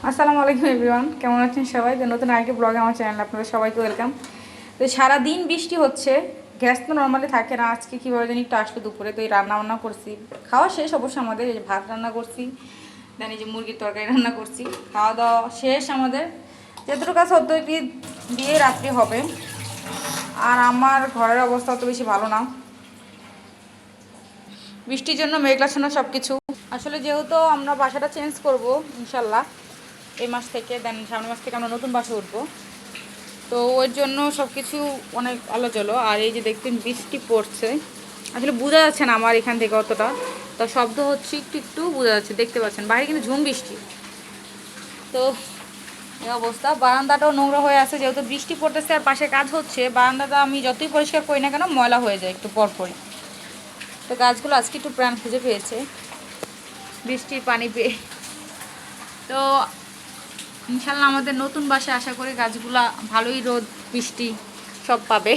আসসালামু আলাইকুম এভরিওয়ান, কেমন আছেন সবাই? তো নতুন আরেকটি ব্লগে আমার চ্যানেলে আপনাদের সবাইকে ওয়েলকাম। তো সারাদিন বৃষ্টি হচ্ছে, গ্যাস তো নর্মালি থাকে না। আজকে কীভাবে জানি একটু আসলো দুপুরে, তো এই রান্না করছি, খাওয়া শেষ অবশ্য আমাদের। এই যে ভাত রান্না করছি, দেন এই যে মুরগির তরকারি রান্না করছি, খাওয়া দাওয়া শেষ আমাদের। যেটুকু কাজ সদ্য দিয়ে রাত্রি হবে। আর আমার ঘরের অবস্থা অত বেশি ভালো না, বৃষ্টির জন্য মেঘলাচ্ছন্ন সব কিছু। আসলে যেহেতু আমরা বাসাটা চেঞ্জ করব ইনশাল্লাহ এই মাস থেকে, দেন সামনের মাস থেকে আমরা নতুন বাসে উঠবো। তো ওর জন্য সব কিছু অনেক আলোচলো। আর এই যে দেখতেন বৃষ্টি পড়ছে, আসলে বোঝা যাচ্ছে না আমার এখান থেকে অতটা, তো শব্দ হচ্ছে একটু একটু বোঝা যাচ্ছে, দেখতে পাচ্ছেন বাইরে কিন্তু ঝুম বৃষ্টি। তো এই অবস্থা, বারান্দাটাও নোংরা হয়ে আছে যেহেতু বৃষ্টি পড়তেছে আর পাশে কাজ হচ্ছে। বারান্দাটা আমি যতই পরিষ্কার করি না কেন ময়লা হয়ে যায় একটু পরপরই। তো গাছগুলো আজকে একটু প্রাণ খুঁজে পেয়েছে বৃষ্টির পানি পেয়ে। তো ইনশাল্লাহ আমাদের নতুন বাসায় আশা করি গাছগুলা ভালোই রোদ বৃষ্টি সব পাবে।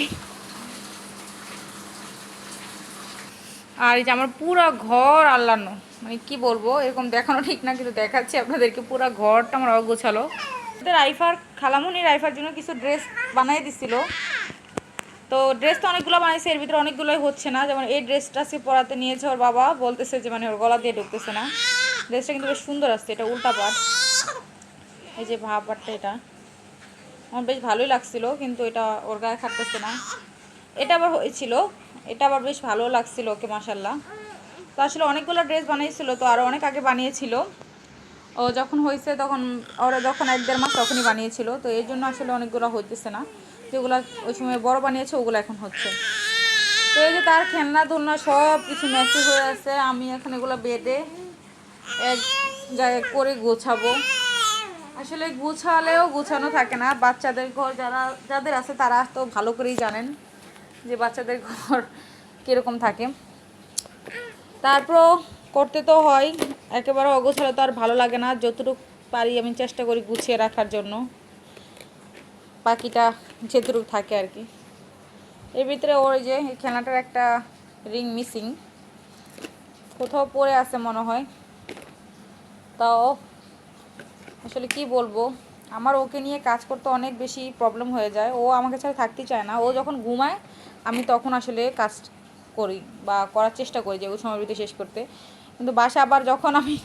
আর এই যে আমার পুরো ঘর আল্লানো, মানে কি বলবো, এরকম দেখানো ঠিক না কিন্তু দেখাচ্ছি আপনাদেরকে, পুরো ঘরটা আমার অগোছালো। রাইফার খালামুনি রাইফার জন্য কিছু ড্রেস বানিয়ে দিছিল। তো ড্রেস তো অনেকগুলো বানাইছে, এর ভিতরে অনেকগুলোই হচ্ছে না। যেমন এই ড্রেসটা সে পরাতে নিয়েছে, ওর বাবা বলতেছে যে মানে ওর গলা দিয়ে ঢুকতেছে না। ড্রেসটা কিন্তু বেশ সুন্দর আসছে, এটা উল্টা পাট, এই যে ভাব পাটটা, এটা আমার বেশ ভালোই লাগছিল, কিন্তু এটা ওর গায়ে খাটতেছে না। এটা আবার হয়েছিল, এটা আবার বেশ ভালো লাগছিল ওকে, মাসাল্লাহ। তো আসলে অনেকগুলো ড্রেস বানিয়েছিল, তো আরও অনেক আগে বানিয়েছিল। ও যখন হয়েছে তখন, ওরা যখন 1-1.5 মাস তখনই বানিয়েছিল। তো এই জন্য আসলে অনেকগুলো হইতেছে না, যেগুলো ওই সময় বড় বানিয়েছে ওগুলো এখন হচ্ছে। তো এই যে তার খেলনা ধুলনা সব কিছু মেসি হয়ে আছে, আমি এখন এগুলো বেঁধে এক জায়গায় করে গোছাবো। আসলে গুছালেও গুছানো থাকে না। বাচ্চাদের ঘর যাদের আছে তারা তো ভালো করেই জানেন যে বাচ্চাদের ঘর কীরকম থাকে। তারপরও করতে তো হয়, একেবারে অগোছালো তো আর ভালো লাগে না। যতটুকু পারি আমি চেষ্টা করি গুছিয়ে রাখার জন্য, বাকিটা যেটুকু থাকে আর কি। এর ভিতরে ওই যে এই খেলনাটার একটা রিং মিসিং, কোথাও পড়ে আছে মনে হয়। তাও আসলে কি বলবো, আমার ওকে নিয়ে কাজ করতে অনেক বেশি প্রবলেম হয়ে যায়। ও আমাকে ছাড়া থাকতেই চায় না। ও যখন ঘুমায় আমি তখন আসলে কাজ করি বা করার চেষ্টা করি যে ওই সময়ের ভিতরে শেষ করতে। কিন্তু বাসা আবার যখন আমি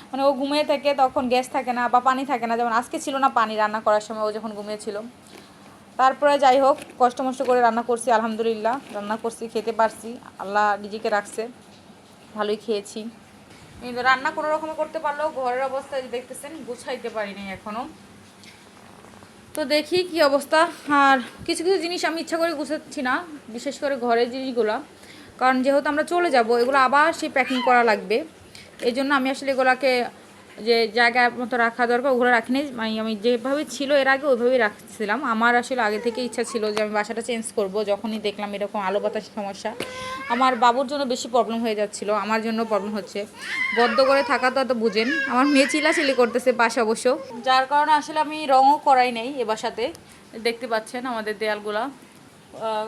মানে ও ঘুমিয়ে থাকে তখন গ্যাস থাকে না বা পানি থাকে না। যেমন আজকে ছিল না পানি রান্না করার সময়, ও যখন ঘুমিয়েছিল। তারপরে যাই হোক, কষ্ট মষ্ট করে রান্না করছি, আলহামদুলিল্লাহ রান্না করছি, খেতে পারছি, আল্লাহ নিজেকে রাখছে, ভালোই খেয়েছি। কিন্তু রান্না কোনো রকমে করতে পারলেও ঘরের অবস্থা যে দেখতেছেন গুছাইতে পারিনি এখনও। তো দেখি কি অবস্থা। আর কিছু কিছু জিনিস আমি ইচ্ছা করে গুছাচ্ছি না, বিশেষ করে ঘরের জিনিসগুলো, কারণ যেহেতু আমরা চলে যাব এগুলো আবার সেই প্যাকিং করা লাগবে। এই জন্য আমি আসলে এগুলোকে যে জায়গায় মতো রাখা দরকার ওগুলো রাখিনি। মানে আমি যেভাবে ছিল এর আগে ওইভাবেই রাখছিলাম। আমার আসলে আগে থেকে ইচ্ছা ছিল যে আমি বাসাটা চেঞ্জ করব, যখনই দেখলাম এরকম আলো বাতাসের সমস্যা। আমার বাবুর জন্য বেশি প্রবলেম হয়ে যাচ্ছিলো, আমার জন্য প্রবলেম হচ্ছে। বদ্ধ করে থাকা তো বুঝেন, আমার মেয়ে চিলাচিলি করতেছে পাশে অবশ্য, যার কারণে আসলে আমি রঙও করাই নেই এ বাসাতে। দেখতে পাচ্ছেন আমাদের দেয়ালগুলা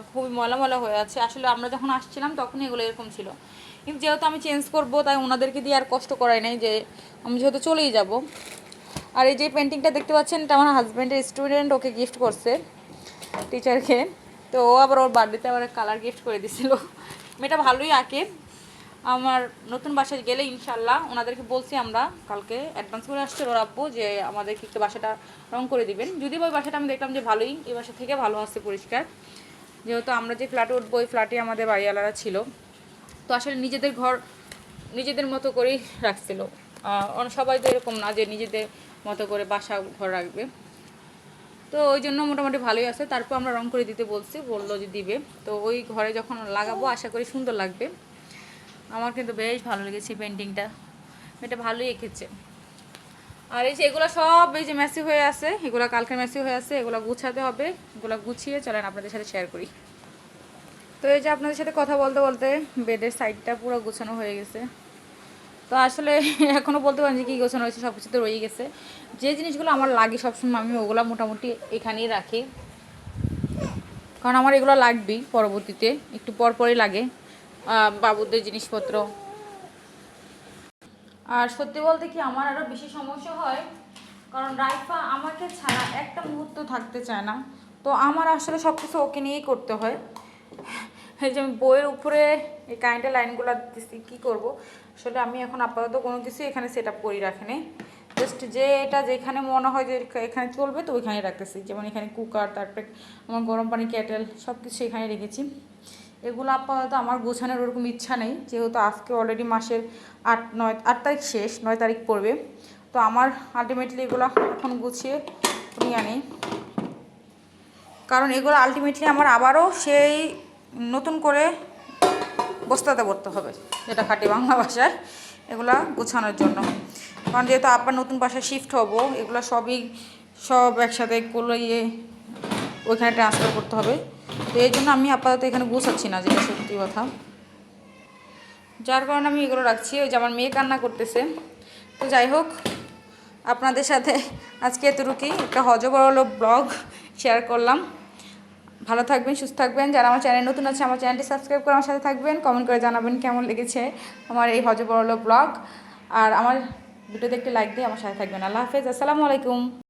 খুবই ময়লা ময়লা হয়ে আছে। আসলে আমরা যখন আসছিলাম তখনই এগুলো এরকম ছিল, কিন্তু যেহেতু আমি চেঞ্জ করব তাই ওনাদেরকে দিয়ে আর কষ্ট করাই নাই, যে আমি যেহেতু চলেই যাব। আর এই যে পেন্টিংটা দেখতে পাচ্ছেন, এটা আমার হাজব্যান্ডের স্টুডেন্ট ওকে গিফট করছে, টিচারকে। তো ও আবার ওর বার্থডেতে আবার কালার গিফট করে দিছিল। মেয়েটা ভালোই আঁকে। আমার নতুন বাসায় গেলে ইনশাল্লাহ ওনাদেরকে বলছি, আমরা কালকে অ্যাডভান্স করে আসছে ওর আব্বু, যে আমাদেরকে একটু বাসাটা রং করে দিবেন। যদিও ওই বাসাটা আমি দেখলাম যে ভালোই, এই বাসা থেকে ভালো আসছে পরিষ্কার। যেহেতু আমরা যে ফ্ল্যাটে উঠবো ওই ফ্ল্যাটে আমাদের বাড়িওয়ালারা ছিল, তো আসলে নিজেদের ঘর নিজেদের মতো করেই রাখছিল। সবাই তো এরকম না যে নিজেদের মতো করে বাসা ঘর রাখবে। তো ওই জন্য মোটামুটি ভালোই আছে। তারপর আমরা রং করে দিতে বলছি, বললো যে দিবে। তো ওই ঘরে যখন লাগাবো আশা করি সুন্দর লাগবে। আমার কিন্তু বেশ ভালো লেগেছে পেন্টিংটা, এটা ভালোই এঁকেছে। আর এই যে এগুলো সব এই যে মেসি হয়ে আছে, এগুলো কালকে মেসি হয়ে আছে, এগুলো গুছাতে হবে। এগুলো গুছিয়ে চলেন আপনাদের সাথে শেয়ার করি। তো এই যে আপনাদের সাথে কথা বলতে বলতে বেডের সাইডটা পুরো গুছানো হয়ে গেছে। তো আসলে এখনও বলতে পারেন যে কী গোছানো হয়েছে, সব কিছু তো রয়ে গেছে। যে জিনিসগুলো আমার লাগে সবসময় আমি ওগুলো মোটামুটি এখানেই রাখি, কারণ আমার এগুলো লাগবেই পরবর্তীতে, একটু পরপরই লাগে বাবুদের জিনিসপত্র। আর সত্যি বলতে কি আমার আরও বেশি সমস্যা হয় কারণ রাইফা আমাকে ছাড়া একটা মুহূর্ত থাকতে চায় না, তো আমার আসলে সব কিছু ওকে নিয়েই করতে হয়। এই যে আমি বইয়ের উপরে এই কারেন্টের লাইনগুলো দিতেছি, কী করবো আসলে। আমি এখন আপাতত কোনো কিছু এখানে সেট আপ করি রাখিনি, জাস্ট যে এটা যেখানে মনে হয় যে এখানে চলবে তো ওইখানে রাখতেছি। যেমন এখানে কুকার, তারপরে আমার গরম পানি কেটেল সব কিছু এখানে রেখেছি। এগুলো আপাতত আমার গোছানোর ওরকম ইচ্ছা নেই, যেহেতু আজকে অলরেডি মাসের 8 তারিখ শেষ, 9 তারিখ পড়বে। তো আমার আলটিমেটলি এগুলো এখন গুছিয়ে নিয়ে আনি, কারণ এগুলো আলটিমেটলি আমার আবারও সেই নতুন করে বস্তাতে ভরতে হবে, যেটা খাঁটি বাংলা ভাষায়, এগুলা গোছানোর জন্য। কারণ যেহেতু আবার নতুন বাসায় শিফট হব, এগুলো সব একসাথে করলে ওইখানে ট্রান্সফার করতে হবে। তো এই জন্য আমি আপাতত এখানে গোছাচ্ছি না, যেটা সত্যি কথা, যার কারণে আমি এগুলো রাখছি। ওই যে আমার মেয়ে কান্না করতেছে। তো যাই হোক, আপনাদের সাথে আজকে এতটুকুই একটা হজবরল ব্লগ শেয়ার করলাম। ভালো থাকবেন, সুস্থ থাকবেন। যারা আমার চ্যানেল নতুন আছে, আমার চ্যানেলটি সাবস্ক্রাইব করে আমার সাথে থাকবেন। কমেন্ট করে জানাবেন কেমন লেগেছে আমার এই হজবরল ব্লগ। আর আমার ভিডিওতে একটি লাইক দিয়ে আমার সাথে থাকবেন। আল্লাহ হাফেজ, আসসালামু আলাইকুম।